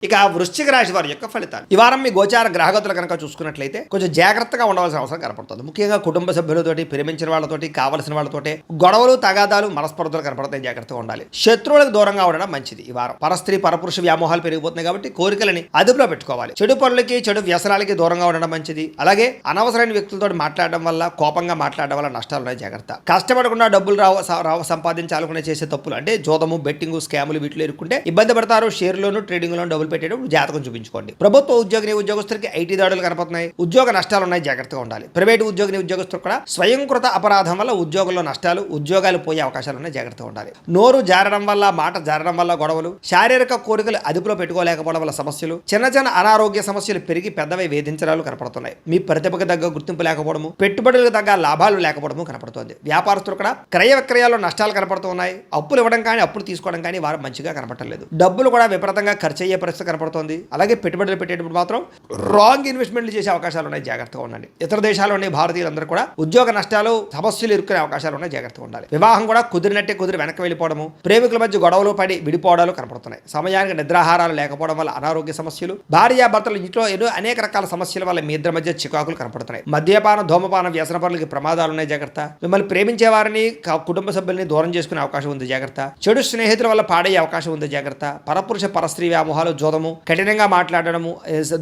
ఇక వృశ్చిక రాశి వారి యొక్క ఫలితాలు ఈ వారం మీ గోచార గ్రహగతులు కనుక చూసుకున్నట్లయితే కొంచెం జాగ్రత్తగా ఉండవలసిన అవసరం కనపడుతుంది. ముఖ్యంగా కుటుంబ సభ్యులతోటి, ప్రేమించిన వాళ్ళతోటి, కావలసిన వాళ్ళతోటి గొడవలు, తగాదాలు, మనస్పర్ధలు కనపడతాయి. జాగ్రత్తగా ఉండాలి. శత్రువులకు దూరంగా ఉండడం మంచిది. ఈ వారం పరస్త్రీ పరపురుష వ్యామోహాలు పెరిగిపోతున్నాయి కాబట్టి కోరికలని అదుపులో పెట్టుకోవాలి. చెడు పనులకి, చెడు వ్యసనాలకి దూరంగా ఉండడం మంచిది. అలాగే అనవసరమైన వ్యక్తులతో మాట్లాడడం వల్ల, కోపంగా మాట్లాడడం వల్ల నష్టాలు ఉన్నాయి. జాగ్రత్త. కష్టపడకుండా డబ్బులు రావు సంపాదించాలనుకునే చేసే తప్పులు అంటే జోదము, బెట్టింగ్, స్కాములు వీటిలో ఇరుక్కుంటే ఇబ్బంది పడతారు. షేర్లోను, ట్రేడింగ్ లోను డబ్బులు పెట్టేటప్పుడు జాతకం చూపించుకోండి. ప్రభుత్వ ఉద్యోగస్తులకి ఐటీ దాడులు కనపడుతున్నాయి. ఉద్యోగ నష్టాలు ఉన్నాయి. జాగ్రత్తగా ఉండాలి. ప్రైవేటు ఉద్యోగస్తులు కూడా స్వయంకృత అపరాధం వల్ల ఉద్యోగంలో నష్టాలు, ఉద్యోగాలు పోయే అవకాశాలు ఉన్నాయి. జాగ్రత్తగా ఉండాలి. నోరు జారడం వల్ల, మాట జారడం వల్ల గొడవలు, శారీరక కోరికలు అదుపులో పెట్టుకోలేకపోవడం వల్ల సమస్యలు, చిన్న అనారోగ్య సమస్యలు పెరిగి పెద్దవై వేధించడాలు కనపడుతున్నాయి. మీ ప్రతిభకు తగ్గ గుర్తింపు లేకపోవడము, పెట్టుబడులకు తగ్గ లాభాలు లేకపోవడము కనపడుతుంది. వ్యాపారస్తులు కూడా క్రయ విక్రయాల్లో నష్టాలు కనపడుతున్నాయి. అప్పులు ఇవ్వడం కానీ, అప్పులు తీసుకోవడం కానీ వారు మంచిగా కనపడలేదు. డబ్బులు కూడా విపరీతంగా ఖర్చు అయ్యే పరిస్థితి కనపడుతోంది. అలాగే పెట్టుబడులు పెట్టేటప్పుడు మాత్రం రాంగ్ ఇన్వెస్ట్మెంట్లు చేసే అవకాశాలు ఉన్నాయి. జాగ్రత్తగా ఉండండి. ఇతర దేశాల్లో ఉండే భారతీయులందరూ కూడా ఉద్యోగ నష్టాలు, సమస్యలు ఇరుక్కునే అవకాశాలు ఉన్నాయి. జాగ్రత్తగా ఉండాలి. వివాహం కూడా కుదిరినట్టే కుదిరి వెనక్కి వెళ్ళిపోవడము, ప్రేమికుల మధ్య గొడవలు పడి విడిపోవడాలు కనపడుతున్నాయి. సమయానికి నిద్రాహారాలు లేకపోవడం వల్ల అనారోగ్య సమస్యలు, భార్యాభర్తలు ఇంట్లో ఏదో అనేక రకాల సమస్యల వల్ల మీ ఇద్దరి మధ్య చికాకులు కనపడుతున్నాయి. మద్యపాన, ధూమపాన, వ్యసన పనులకి ప్రమాదాలు ఉన్నాయి. జాగ్రత్త. మిమ్మల్ని ప్రేమించే వారిని, కుటుంబ సభ్యుల్ని దూరం చేసుకునే అవకాశం ఉంది. జాగ్రత్త. చెడు స్నేహితుల వల్ల పాడయ్యే అవకాశం ఉంది. జాగ్రత్త. పరపురుష పరస్త్రీ వ్యామోహాలు, జోదము, కఠినంగా మాట్లాడడము,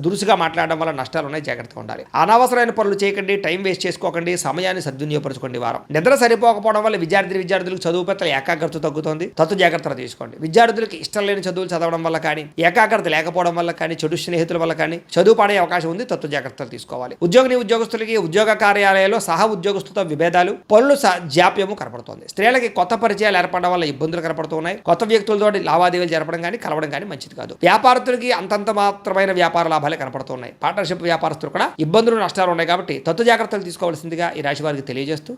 దురుసుగా మాట్లాడడం వల్ల నష్టాలు ఉన్నాయి. జాగ్రత్తగా ఉండాలి. అనవసరమైన పనులు చేయకండి. టైం వేస్ట్ చేసుకోకండి. సమయాన్ని సద్వినియోగపరచుకోండి. వారం నిద్ర సరిపోకపోవడం వల్ల విద్యార్థులకు చదువు పట్ల ఏకాగ్రత తగ్గుతుంది. జాగ్రత్తలు తీసుకోండి. విద్యార్థులకు ఇష్టం లేని చదువులు చదవడం వల్ల కానీ, ఏకాగ్రత లేకపోవడం వల్ల కానీ, చెడు స్నేహితుల వల్ల కానీ చదువు పడే అవకాశం ఉంది. జాగ్రత్తలు తీసుకోవాలి. ఉద్యోగస్తులకి ఉద్యోగ కార్యాలయాల్లో సహ ఉద్యోగస్తులతో విభేదాలు, పనులు జాప్యము కనపడుతుంది. స్త్రీలకి కొత్త పరిచయాలు ఏర్పడడం వల్ల ఇబ్బందులు కనపడుతున్నాయి. కొత్త వ్యక్తులతో లావాదేవీలు జరపడం కానీ, కలవడం కానీ మంచిది కాదు. వ్యాపారస్తులకి అంతంత మాత్రమైన వ్యాపార లాభాలే కనపడుతున్నాయి. పార్ట్నర్షిప్ వ్యాపారస్తులు కూడా ఇబ్బందులు, నష్టాలు ఉన్నాయి కాబట్టి జాగ్రత్తలు తీసుకోవాల్సిందిగా ఈ రాశి వారికి తెలియజేస్తూ